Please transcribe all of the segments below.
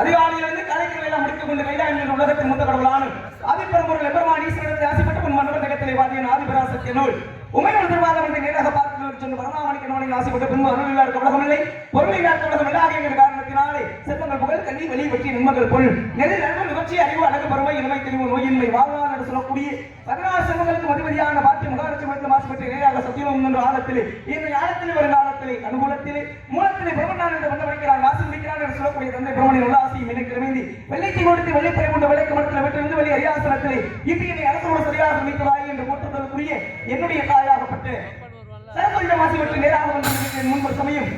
அதிகாலையிலிருந்து கலைகளை எல்லாம் முடித்துக் கொண்டு கைலாயம் உலகத்தின் மூத்த கடவுளான ஆதிப்பெரும்பொருள் எம்பெருமான் ஈஸ்வரத்தை ஆசைப்பட்டு உன் மண்டப ஜகத்திலே வாதிய ஆதிபராசக்தி நூல் உமையோடு திருவாதவனை நேராக பார்த்து சென்று பரமாமணிக்கு நோனை ஆசைப்பட்டு பின்பு அருளில் இருக்க உலகமில்லை பொருளில் இருக்க உலகம் இல்லாத காரணத்தினாலே செல்வங்கள் புகழ் கல்வி வெளி வெற்றி நன்மகள் பொருள் நெறில் அன்பு நிகழ்ச்சி அறிவு அழகு பருமை இளமை தெளிவு நோயின்மை வாழ்நாள் என்று சொல்லக்கூடிய 16 செல்வங்களுக்கு மதிமதியான பாட்டிய முகாரட்சி ஆசைப்பட்டு நேராக சத்தியம் என்ற ஆழத்திலே இந்த ஞானத்திலே வரும் காலத்திலே அனுகூலத்திலே மூலத்திலே பிரம்மனான் என்று கொண்டு வைக்கிறான் ஆசிர்வதிக்கிறான் என்று சொல்லக்கூடிய தந்தை பிரம்மனின் உல்லாசியும் எனக்கு இறங்கி வெள்ளைக்கு கொடுத்து வெள்ளைப்பறை கொண்டு வெள்ளைக்கு மரத்தில் வெற்றிருந்து வெளி அரியாசனத்திலே இன்றைய அரசோடு சரியாக அமைத்ததாய் என்று போற்றுதலுக்குரிய என்னுடைய தாயாகப்பட்டு சரபொழிடம் ஆசைப்பட்டு நேராக வந்து முன்பு சமயம்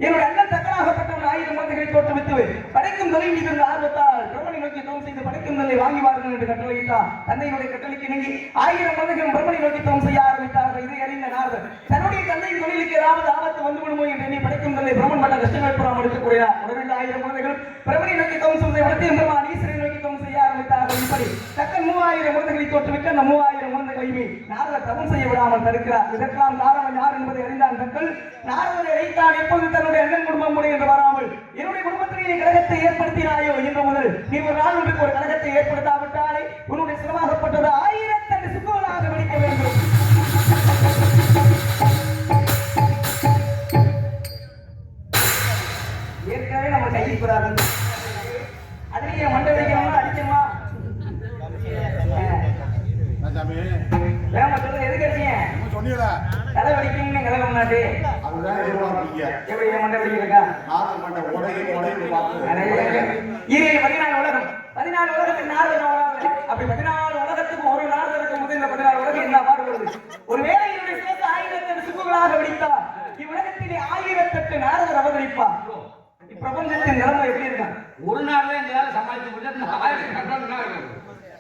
என்னுடைய அண்ணன் தக்கராகப்பட்டவன் 1000 குழந்தைகளை தோற்றுவித்து படைக்கும் தொழில் மீது இருந்த ஆர்வத்தால் பிரம்மனை நோக்கி தவம் செய்து படைக்கும் தொழிலை வாங்கி வாருங்கள் என்று கட்டளையிட்டார். தந்தையினுடைய கட்டளைக்கு இணங்கி 1000 குழந்தைகளும் பிரம்மனை நோக்கி தவம் செய்ய ஆரம்பித்தார்கள். இதை அறிந்த நாரதர் தன்னுடைய தந்தையின் தொழிலுக்கு ஏதாவது ஆபத்து வந்து விடுமோ என்று எண்ணி படைக்கும் தொழிலை பிரம்மன் பட்ட கஷ்டங்கள் புறாமல் எடுத்துக் கூறினார். உடனே 1000 குழந்தைகளும் பிரம்மனை நோக்கி தவம் செய்து விடத்தையும் பெருமான் ஈஸ்வரனை நோக்கி தவம் செய்ய ஆரம்பித்தார்கள். இப்படி தக்கன் 3000 குழந்தைகளை தோற்றுவிட்டு அந்த 3000 குழந்தைகளையுமே நாரதர் தவம் செய்ய விடாமல் தடுக்கிறார். இதற்கான காரணம் யார் என்பதை அறிந்தான் தக்கல் நாரதரை அழைத்தான். எப்போது தன்னுடைய அண்ணன் குடும்பம் முறை என்று வராமல் என்னுடைய குடும்பத்திலே நீ கழகத்தை ஏற்படுத்தினாயோ என்று முதல் நீ ஒரு நாள் ஒன்றுக்கு ஒரு கழகத்தை ஏற்படுத்தாவிட்டாலே உன்னுடைய சிரமமாகப்பட்டது 1000 சுக்குகளாக வெடிக்க வேண்டும். ஏற்கனவே நம்ம கையில் கூடாது அதுலயே மண்டை வைக்கணுமா அடிக்கணுமா வேமா சொல்லுங்க எதுக்கு அடிச்சீங்க சொன்னீங்களா தலை வலிக்கும்னு கலகம் நாட்டு அதுதான் எதிர்பார்ப்பீங்க எப்படி மண்டை வலிக்கிறக்கா நாலு மண்டை உடையை பார்த்து ஈரேழு 14 உலகம் 14 உலகத்துக்கு நாரதன் அப்படி 14 உலகத்துக்கு ஒரு நாரதனுக்கு முதல் இந்த 14 உலகம் என்ன பாடுகிறது ஒருவேளை என்னுடைய சேர்த்து 1008 சுக்குகளாக வெடித்தார் இவ்வுலகத்திலே 1008 நாரதர் அவதரிப்பார். இப்பிரபஞ்சத்தின் நிலைமை எப்படி இருக்கான் ஒரு நாள்ல இந்த வேலை சமாளித்து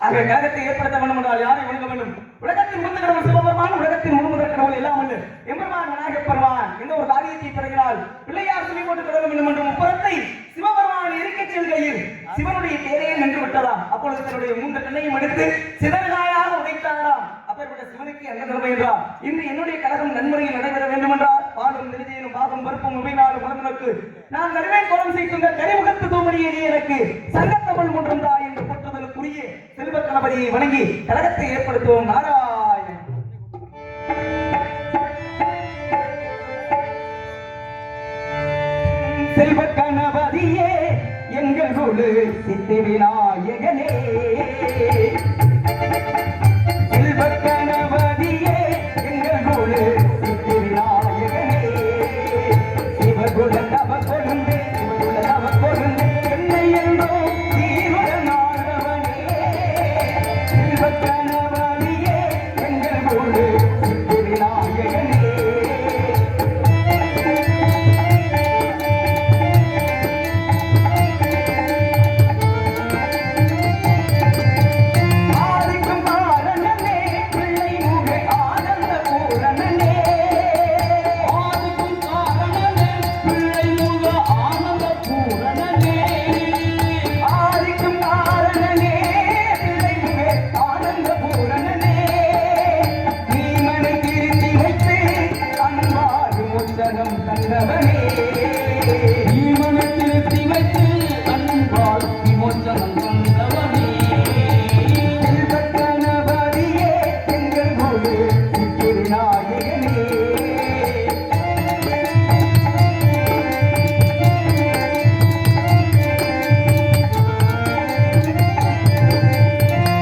அங்கே கழகத்தை ஏற்படுத்த வேண்டும் என்றால் யாரை வணங்க வேண்டும்? உலகத்தின் முழுந்த கடவுள் சிவபெருமான் உலகத்தின் முழுமுதற் கடவுள் எல்லாம் உண்டு எம்பெருமான் விநாயகப் பெருமான் எந்த ஒரு காரியத்தை பிறகினால் பிள்ளையார் சொல்லி போட்டு தொடங்க வேண்டும் என்ற முப்புறத்தை சிவபெருமான் இருக்கச் செல்கையில் சிவனுடைய தேரையே நின்று விட்டதாம். அப்பொழுது தன்னுடைய 3 கண்ணையும் எடுத்து சிதறுகாயாக உடைத்தாராம். அப்பேற்பட்ட சிவனுக்கு அந்த நிலைமை என்றார். இன்று என்னுடைய கழகம் நன்முறையில் நடைபெற வேண்டும் என்றால் பாலும் நெருஜையிலும் பாகம் பருப்பும் உபைநாளும் உணர்வுக்கு நான் நடுவே கோலம் செய்கின்ற கரிமுகத்து தூமணியே எனக்கு சங்கத்தமிழ் ஒன்றும் தான் என்று போற்றுதலுக்குரிய செல்வ கணபதியை வணங்கி கழகத்தை ஏற்படுத்துவோம். நாராயணன் செல்வ கணபதியே எங்கள் குரு சித்தி விநாயகனே செல்வ கணபதியே எங்கள் குரு சித்தி விநாயகனே சிவகுல தவ கொழுந்தே உலகம் தந்தவனே ஈமனத்தில் வைத்து அன்பால் விமோச்சனம் தந்தவனே செல்வக்கணபதியே எங்கள் போது திருநாயகனே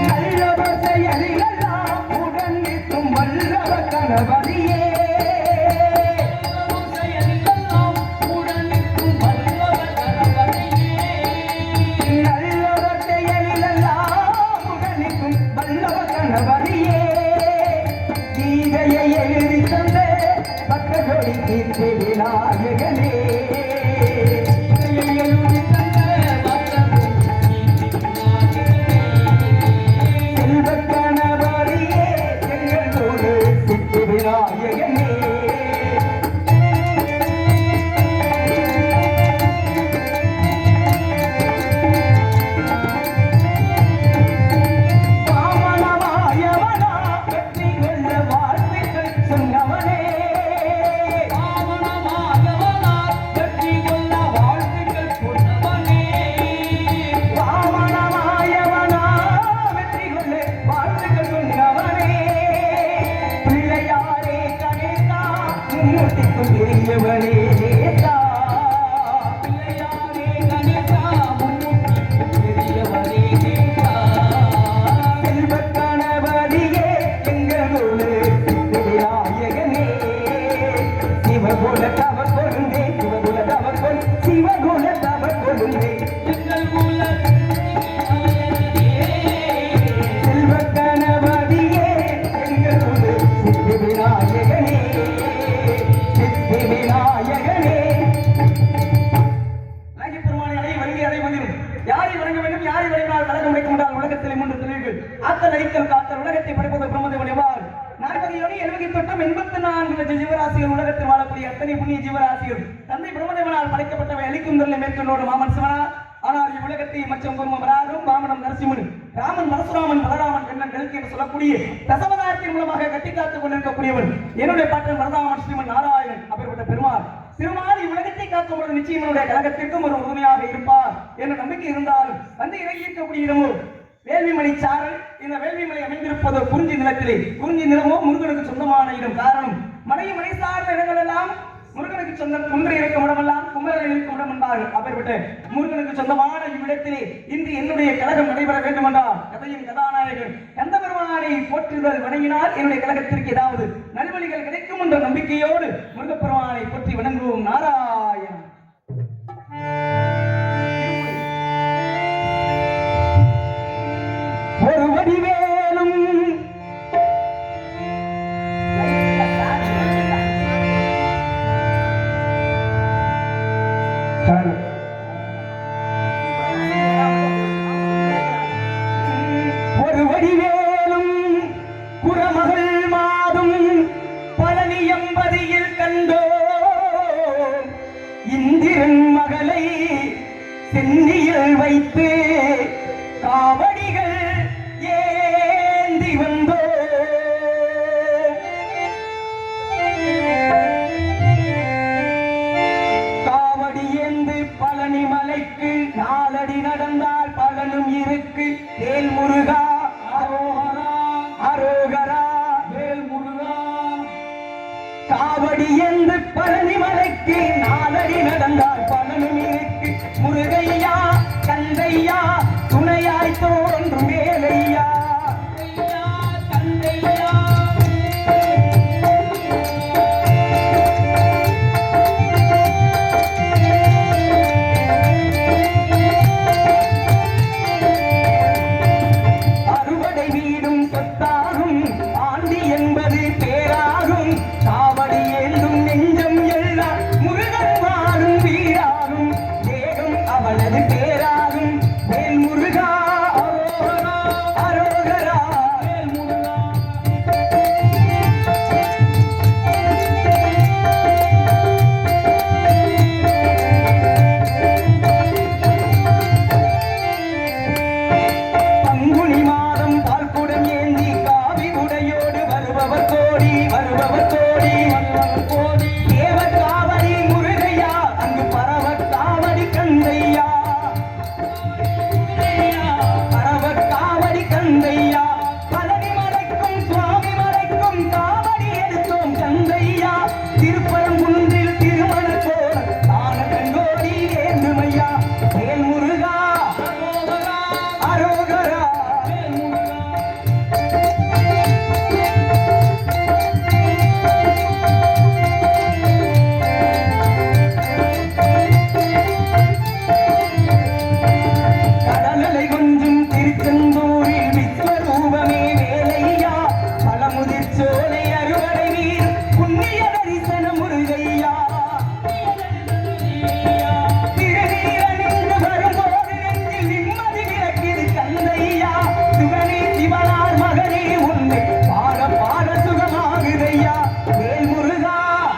நல்லவர் செயலிலெல்லாம் உடன் நிற்கும் வல்லவர் கணபதியே விநாயகனே செல்வக்கணபதியே எங்களோடு சித்தி விநாயகனே வாமனமாயவனா வெற்றி கொள்ள வாழ்த்துக்கள் சொன்னவனே பெரியவனே நேசா பிள்ளையாரே கணேசா முன்முட்டி பெரியவனே நேசா செல்வக்கணபதியே எங்களோடு விநாயகனே சிவகுல தவர் கொழுந்தே சிவகுல தவர் கொள் சிவகுல தவர் கொழுந்தே எங்கள் குல செல்வக்கணபதியே எங்களோடு சித்தி விநாயகனே விநாயகனே பெருமானை வணங்கி அதை வந்திரும் யாரை வணங்க வேண்டும் யாரை வணங்கினால் கலகம் வைக்க முடியாத உலகத்தில் மூன்று தொழில்கள் ஆத்தல் அழித்தல் காத்தல் உலகத்தை படைப்பது பிரம்மதேவன் எவ்வாறு 40,74 லட்சம் ஜீவராசிகள் உலகத்தில் வாழக்கூடிய அத்தனை புண்ணிய ஜீவராசிகள் தந்தை பிரம்மதேவனால் படைக்கப்பட்டவை அழிக்கும் தொழிலை மேற்கொண்டோடு மாமன் சிவனா ஆனால் இவ்வுலகத்தை மச்சம் குருமம் ராகும் வாமனம் நரசிம்மன் ராமன் பரசுராமன் பலராமன் கண்ணன் கல்கி என்று சொல்லக்கூடிய தசவதாரத்தின் மூலமாக கட்டி காத்துக் கொண்டிருக்கக்கூடியவன் என்னுடைய பாட்டன் பரதாமன் ஸ்ரீமன் நாராயணன் அப்பேற்பட்ட பெருமாள் திருமால் இவ்வுலகத்தை காக்கும் நிச்சயம் என்னுடைய கழகத்திற்கும் ஒரு உறுதுணையாக இருப்பார் என்ற நம்பிக்கை இருந்தாலும் வந்து இறங்கியிருக்கக்கூடிய இடமோ வேள்விமலை சாரல். இந்த வேள்விமலை அமைந்திருப்பது குறிஞ்சி நிலத்திலே. குறிஞ்சி நிலமோ முருகனுக்கு சொந்தமான இடம். காரணம் மலை சார்ந்த இடங்கள் எல்லாம் முருகனுக்கு சொந்தம். குன்றை இருக்கும் இடமெல்லாம் குமரன் இருக்கும் இடம் என்பார்கள். அப்பேற்பட்ட முருகனுக்கு சொந்தமான இவ்விடத்திலே இன்று என்னுடைய கழகம் நடைபெற வேண்டும் என்றால் கதையின் கதாநாயகன் கந்த பெருமானை போற்றுதல் வணங்கினால் என்னுடைய கழகத்திற்கு ஏதாவது நல்வழிகள் கிடைக்கும் என்ற நம்பிக்கையோடு முருகப்பெருமானை போற்றி வணங்குவோம். நாராயணன். ஒரு வடிவேலும் ஒரு வடிவேலும் குரமகள் மாதும் பழனியம்பதியில் கண்டோ இந்திரன் மகளை சென்னியில் வைத்து காவடிகள் ஏந்தி வந்தோ காவடி ஏந்து பழனி மலைக்கு நாலடி நடந்தால் பலனும் இருக்கு. வேல் முருகா அரோகரா அரோகரா வேல் முருகா. காவடி ஏந்து பழனி மலைக்கு நாலடி நடந்தால் பலனும் இருக்கு. முருகையா கந்தையா துணையாய் தோன்றும் வேலையா கந்தையா. அறுவடை வீடும் சொத்தாகும் ஆண்டி என்பது பேராகும். காவடி ஏந்தும் நெஞ்சம் எல்லாம் முருகன் வாழும் வீராகும். தேகம் அவளது பேராகும். வேல் முருகா அரோகரா அரோகரா தரிசன முருகையா திருநீரணிந்து வரும்போது நெஞ்சில் நிம்மதி பிறக்குது கந்தையா சுகனே சிவனார் மகனே உன்னை பாட பாட சுகமாகுதையா வேல் முருகா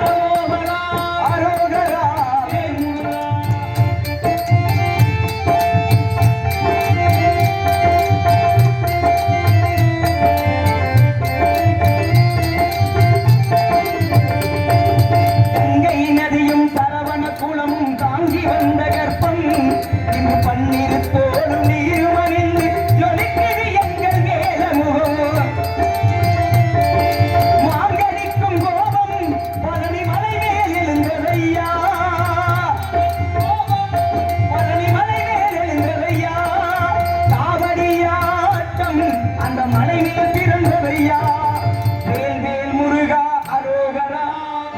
அரோகரா அரோகரா வேல் முருகா கங்கை நதியும் சரவண குளமும் தாங்கி வந்த கர்ப்பம் இன்று பன்னீர் தோடும் நீரும் அணிந்து ஜொலிக்குது எங்கள் வேலமுகம் மாங்கனிக்கும் கோபம் பழனி மலை மேல் எழுந்ததையா பழனி மலை மேல் எழுந்ததையா காவடியாட்டம் அந்த மலை மேல் பிறந்ததையா வேல் வேல் முருகா அரோகரா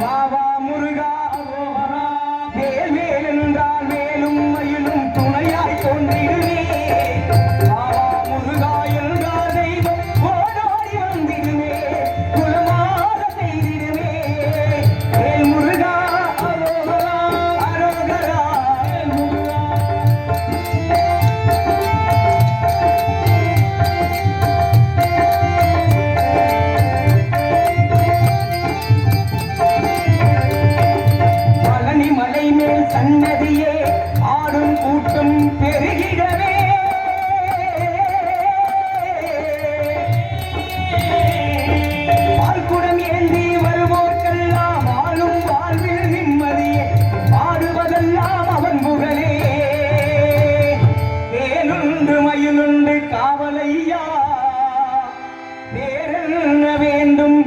வாவா முருகா அரோகரா வேல் வேல் என்றால் வேலும் மயிலும் துணையாய் தோன்றிடுவே வாவா முருகா என்றால் தெய்வம் ஓடோடி வந்திடுவே குலமாக செய்திடுவே வேல் முருகா அரோகரா அரோகரா வேல் முருகா பழனி மலை மேல் சன்னதியே ஆடும் கூட்டம் பெருகிடவே பால்குடம் ஏந்தி வருவோர்க்கெல்லாம் ஆளும் வாழ்வில் நிம்மதியே பாடுவதெல்லாம் அவன் புகழே வேலுண்டு மயிலுண்டு காவலையா வேறென்ன வேண்டும்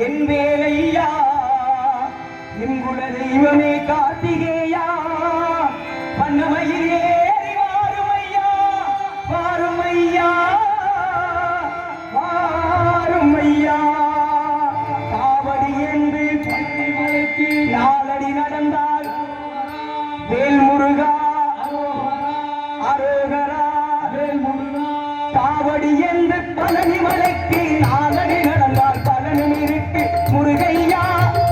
என் வேலையா எங்குல தெய்வமே கார்த்திகேயா பண்ணமையில் ஏறி வாருமையா வாருமையா வாருமையா காவடி என்று பள்ளிமலைக்கு நாளடி நடந்தால் வேல் முருகா அரோகரா வேல் முருகா காவடி என்று பழனி மலைக்கு நாளடி நடந்தால் பலனும் இருக்கு முருகையா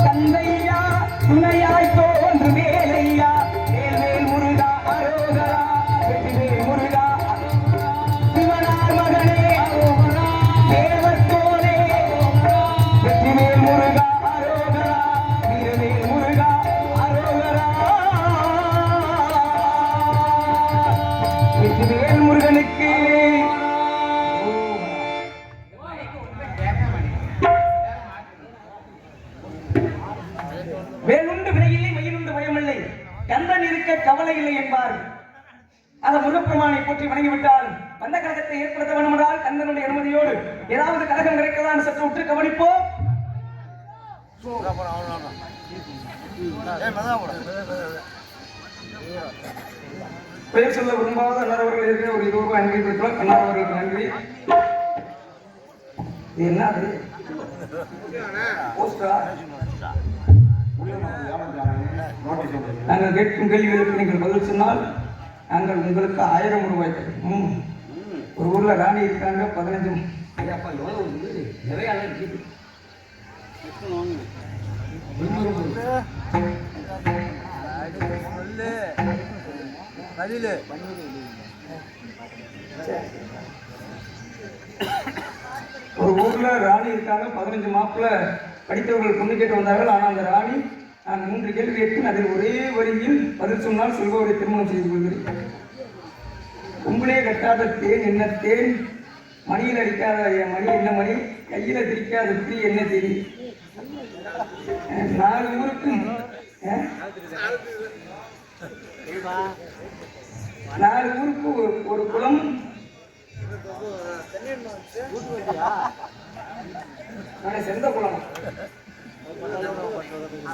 தந்தையா துணையாய் தோன்று வேலையா வேல் வேல் முருகா அரோகரா வெற்றி வேல் முருகா சிவனார் மகனே அரோகரா தேவத்தோனே வெற்றி வேல் முருகா அரோகரா வீரவேல் முருகா அரோகரா வெற்றி வேல் முருகனுக்கு வேலுண்டு வினையில்லை மயிலுண்டு பயமில்லை கந்தன் இருக்க கவலை இல்லை என்பார் அந்த முருகப்பெருமானை போற்றி வணங்கிவிட்டால் வந்த கழகத்தை ஏற்படுத்த வேண்டும் என்றால் கந்தனுடைய அனுமதியோடு ஏதாவது கழகம் கிடைக்கதான் சற்று உற்று கவனிப்போம் பெயர் சொல்ல விரும்பாத அன்னாரவர்கள் இருக்கிற ஒரு 20 ரூபாய் அன்பை கொடுக்கலாம் அன்னாரவர்களுக்கு நன்றி இது என்ன அது போஸ்டா நாங்கள் கேட்கும் கேள்விகளுக்கு நீங்கள் பதில் சொன்னால் நாங்கள் உங்களுக்கு 1000 ரூபாய் தருவோம் ஒரு ஊர்ல ராணி இருக்காங்க 15 நிறைய இருக்குது ஒரு ஊர்ல ராணி இருக்காங்க 15 மாப்பிள்ள படித்தவர்கள் பொண்ணு கேட்டு வந்தார்கள் ஆனால் அந்த ராணி நான் 3 கேள்வி கேட்பேன் அதில் ஒரே வரியில் பதில் சொன்னால் செல்பவரை திருமணம் செய்து கொள்கிறேன் உங்களே கட்டாத தேன் என்ன தேன் மணியில் அடிக்காத மணி என்ன மணி கையில திரிக்காத திரி என்ன திரி 4 ஊருக்கு 4 ஊருக்கு ஒரு குளம் சொந்த குளம்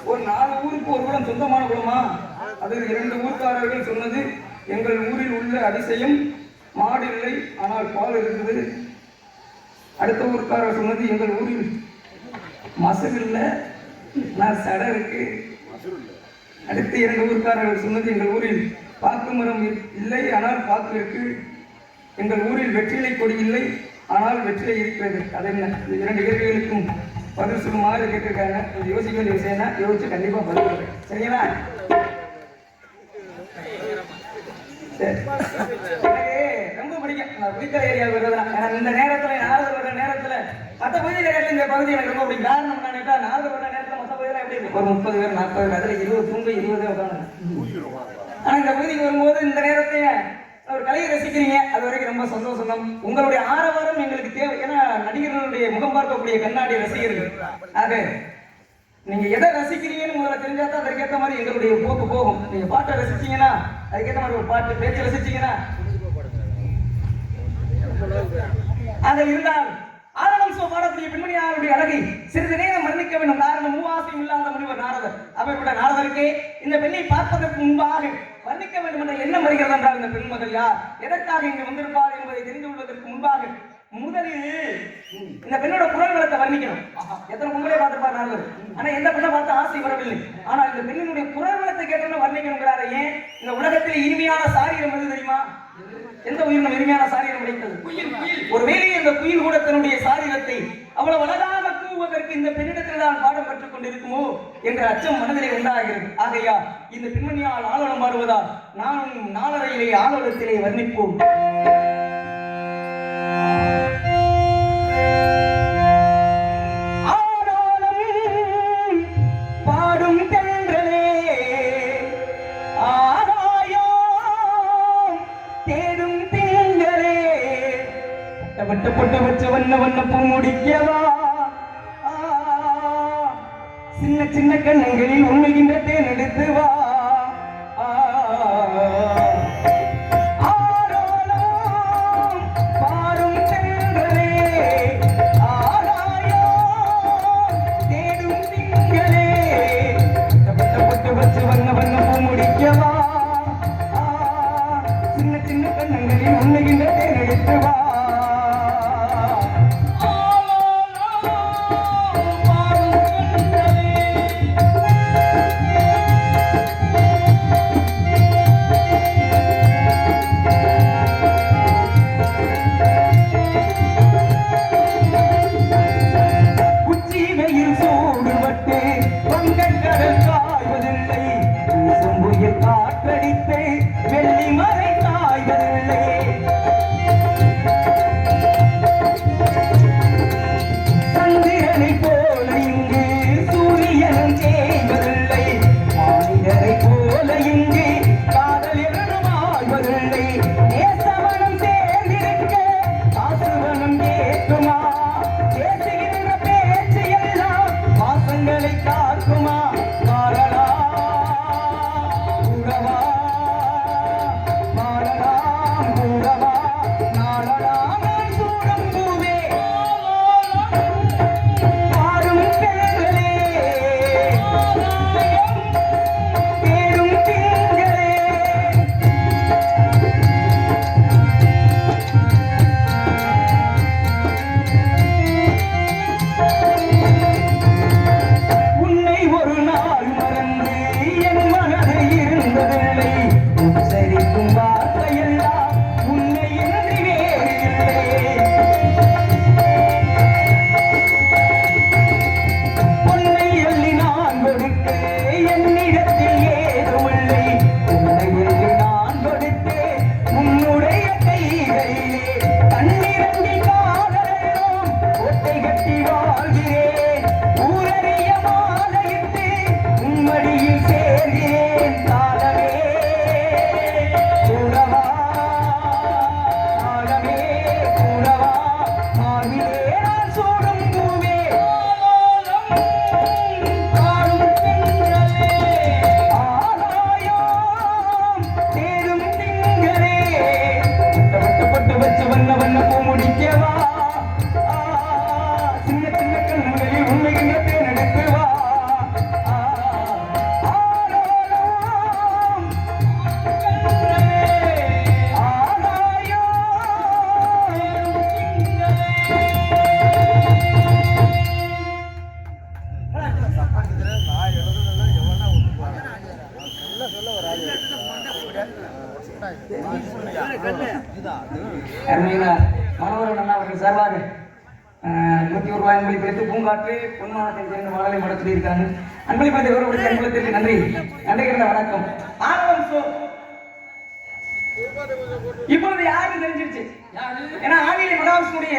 ஒரு 4 ஊருக்கு ஒரு குளம் சொந்தமான குளமா அதில் 2 ஊர்க்காரர்கள் சொன்னது எங்கள் ஊரில் உள்ள அதிசயம் மாடு இல்லை ஆனால் பால் இருக்குது அடுத்த ஊர்க்காரர் சொன்னது எங்கள் ஊரில் மசகு இல்லை நான் சடை இருக்கு அடுத்த 2 ஊர்க்காரர்கள் சொன்னது எங்கள் ஊரில் பாக்கு மரம் இல்லை ஆனால் பாக்கு இருக்கு எங்கள் ஊரில் வெற்றிலை கொடி இல்லை ஆனால் வெற்றிலை இருக்கிறது அது என்ன 2 கேள்விகளுக்கும் பதில் சொல்லுமாறு கேட்டிருக்காங்க. கொஞ்சம் யோசிக்க வேண்டிய விஷயம் தான், யோசிச்சு கண்டிப்பா பதில் சொல்றேன். சரிங்களா? சரி. எனக்கு ரொம்ப பிடிக்கும் குளித்தல ஏரியாவுக்கு வருதுன்னா. ஏன்னா இந்த நேரத்துல நாரதர் வர்ற நேரத்துல மற்ற பகுதியில் நேரத்தில் இந்த பகுதி எனக்கு ரொம்ப பிடிக்கும். காரணம் என்னன்னா நாரதர் வர்ற நேரத்தில் மற்ற பகுதியெல்லாம் எப்படி இருக்கு? ஒரு 30 பேர் 40 பேர், அதுல 20 தூங்க 20 உட்காந்து. ஆனா இந்த பகுதிக்கு வரும்போது இந்த நேரத்தைய ஒரு கலையை ரசிக்கிறீங்க, அது வரைக்கும் ரொம்ப சந்தோஷம் தான். உங்களுடைய ஆரவாரம் எங்களுக்கு தேவை. ஏன்னா நடிகர்களுடைய முகம் பார்க்கக்கூடிய கண்ணாடி ரசிகர்கள். ஆக நீங்க எதை ரசிக்கிறீங்கன்னு முதல்ல தெரிஞ்சா தான் அதற்கேற்ற மாதிரி எங்களுடைய போக்கு போகும். நீங்க பாட்டை ரசிச்சீங்கன்னா அதுக்கேற்ற மாதிரி ஒரு பாட்டு, பேச்சு ரசிச்சீங்கன்னா அதை இருந்தால் ஆரணம் பாடக்கூடிய பெண்மணியாருடைய அழகை சிறிது நேரம் வர்ணிக்க வேண்டும். காரணம் மூவாசையும் இல்லாத முனிவர் நாரதர். அப்படிப்பட்ட நாரதருக்கு இந்த பெண்ணை பார்ப்பதற்கு முன்பாக வர்ணிக்க வேண்டும் என்ற எண்ணம் வருகிறது என்றால் இந்த பெண்மகள் யார், எதற்காக இங்கு வந்திருப்பார் என்பதை தெரிந்து கொள்வதற்கு முன்பாக முதலில் இந்த பெண்ணோட குரல் வளத்தை வர்ணிக்கணும். எத்தனை பொங்கலே பார்த்திருப்பார் நாரதர், ஆனா எந்த பெண்ணை பார்த்து ஆசை வரவில்லை. ஆனால் இந்த பெண்ணினுடைய குரல் வளத்தை கேட்டோன்னு வர்ணிக்கணுங்கிறாரு. ஏன்? இந்த உலகத்தில் இனிமையான சாரீரம் எது தெரியுமா? எந்த உயிரினம் இனிமையான சாரீரம் கிடைத்தது? ஒருவேளை இந்த குயில் கூட தன்னுடைய சாரீரத்தை அவ்வளவு அழகாக கூவுவதற்கு இந்த பெண்ணிடத்தில் தான் பாடம் கற்றுக் கொண்டிருக்குமோ என்ற அச்சம் மனதிலே உண்டாகிறது. ஆகையா இந்த பெண்மணியால் ஆலோலம் பாடுவதால் நானும் நாளரையிலே ஆலோலத்திலே வர்ணிப்போம். வண்ண வண்ண பூ முடிக்கவா, சின்ன சின்ன கண்ணங்களில் உண்மைகின்ற தேன் எடுத்து வா. மனோகரன் அண்ணா அவர்கள் சார்பாக ரூபாய் அன்பளிப்பு எடுத்து பூங்காற்று பொன்மானத்தை சேர்ந்த மகளை மட சொல்லியிருக்காங்க. அன்பளிப்பதை கௌரவப்படுத்தி அன்பளித்திற்கு நன்றி. நன்றி கிடந்த வணக்கம். ஆணவம் இப்பொழுது யாருன்னு தெரிஞ்சிருச்சு. ஏன்னா ஆதியிலே மகாவிஷ்ணுடைய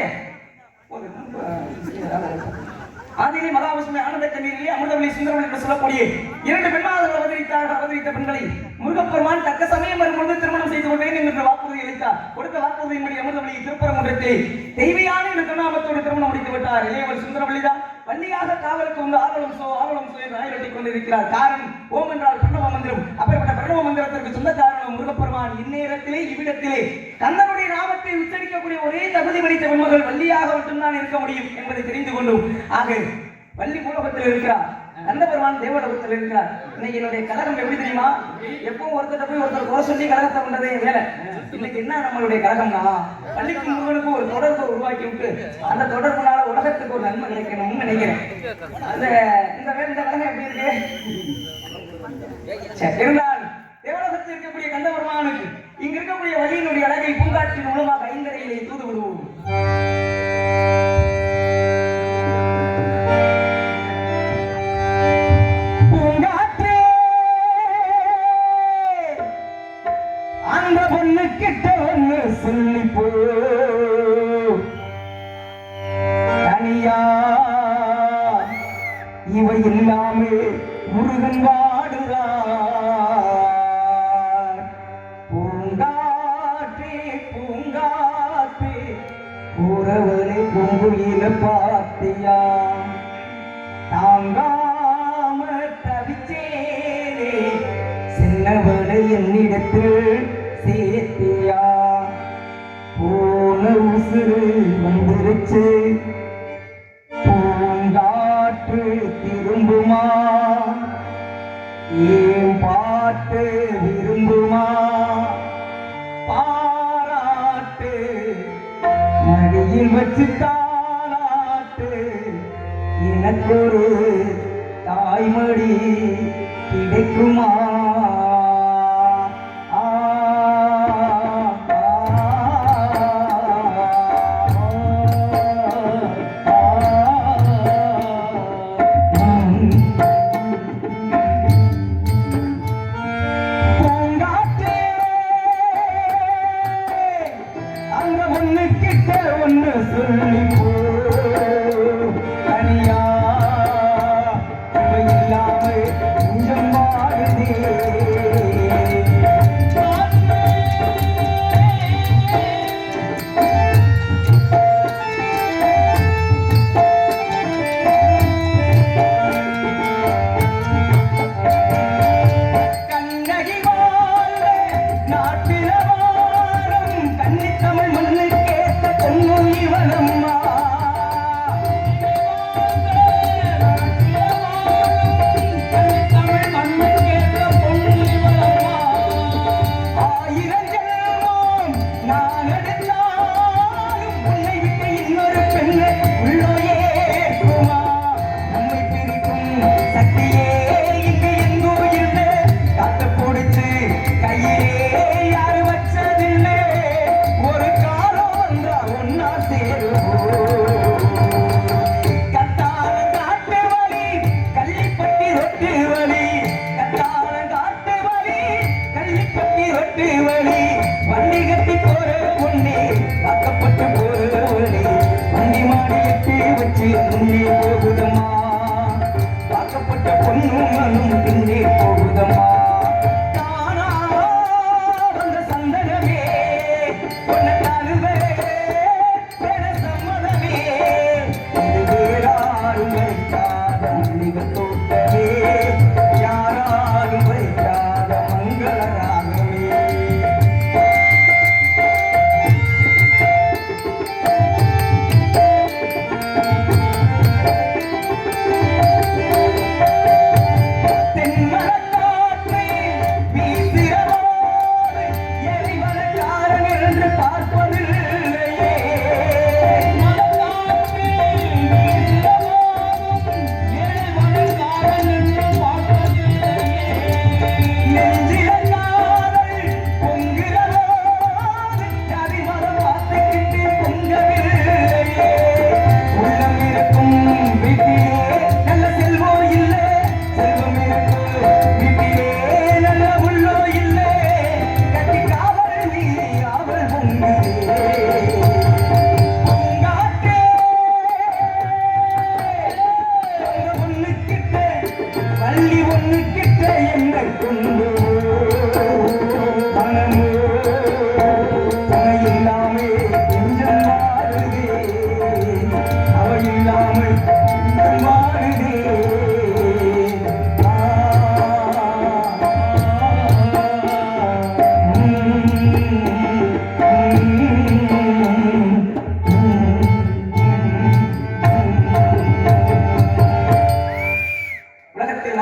ஆதியிலே மகாவிஷ்ணு ஆனந்த கண்ணீரிலே அமிர்தவழி சுந்தரவழி என்று சொல்லக்கூடிய 2 பெண்மாதர்கள் அவதரித்த பெண்களை முருகப்பெருமான் தக்க சமயம் வரும்பொழுது திருமணம் செய்து கொள்வேன் என்று வாக்குறுதி அளித்தார். கொடுத்த வாக்குறுதியின்படி அமிர்தவழி திருப்பரங்குன்றத்திலே தெய்வீயான இந்த திருநாமத்தோடு திருமணம் முடித்து விட்டார். இளையவள் சுந்தரவழிதான் வள்ளியாக காவலுக்கு வந்து ஆவலம் சோ என்று ஆயிரட்டிக் கொண்டிருக்கிறார். காரணம் ஓம் என்றால் பிரணவ மந்திரம். அப்படிப்பட்ட பிரணவ மந்திரத்திற்கு சொந்த காரணம் முருகப்பெருமான் இந்நேரத்திலே இவ்விடத்திலே கந்தனுடைய நாமத்தை உச்சரிக்கக்கூடிய ஒரே தகுதி படைத்த பெண்மகள் வள்ளியாக மட்டும்தான் இருக்க முடியும் என்பதை தெரிந்து கொண்டோம். ஆக வள்ளி பூலோகத்தில் இருக்கிறார், கந்தபெருமான் தேவலோகத்தில் இருக்கிறார். இன்னைக்கு என்னுடைய கழகம் எப்படி தெரியுமா? எப்பவும் ஒருத்தர் போய் ஒருத்தர் குறை சொல்லி கழகத்தை கொண்டதே வேலை. இன்னைக்கு என்ன நம்மளுடைய கழகம்னா பள்ளிக்கும் முருகனுக்கும் ஒரு தொடர்பை உருவாக்கி விட்டு அந்த தொடர்புனால உலகத்துக்கு ஒரு நன்மை கிடைக்கணும்னு நினைக்கிறேன். இந்த கழகம் எப்படி இருக்கு? இருந்தால் தேவலோகத்தில் இருக்கக்கூடிய கந்தபெருமானுக்கு இங்க இருக்கக்கூடிய வழியினுடைய அழகை பூங்காற்றின் மூலமாக 5:30 தூது விடுவோம். கிட்ட ஒண்ணு சொல்லி போ தனியா இவை இல்லாமே முருகன் வாடுறார். பூங்காற்றே பூங்காற்றே உறவனை பூங்குயில பார்த்தியா தாங்காம தவிச்சேனே சின்னவனை என்னிடத்தில் சேர்த்தியா போன உசுறு வந்துருச்சு பூங்காற்று திரும்புமா ஏன் பாட்டு விரும்புமா பாராட்டு மடியில் வச்சு தாளாட்டு எனக்கு ஒரு தாய்மடி கிடைக்குமா?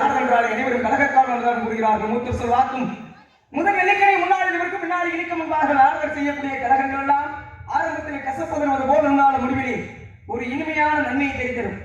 யாரென்றால் அனைவரும் கழகக்காரர்கள் தான் கூறுகிறார்கள். மூத்த சொல்வாக்கும் முதல் எண்ணிக்கை முன்னாடி இவருக்கு பின்னாடி இணைக்க முன்பாக நாடுகள் செய்யக்கூடிய கழகங்கள் எல்லாம் ஆரம்பத்தில் கசப்பதற்கு போல் இருந்தாலும் முடிவிலே ஒரு இனிமையான நன்மையை தெரிந்தரும்.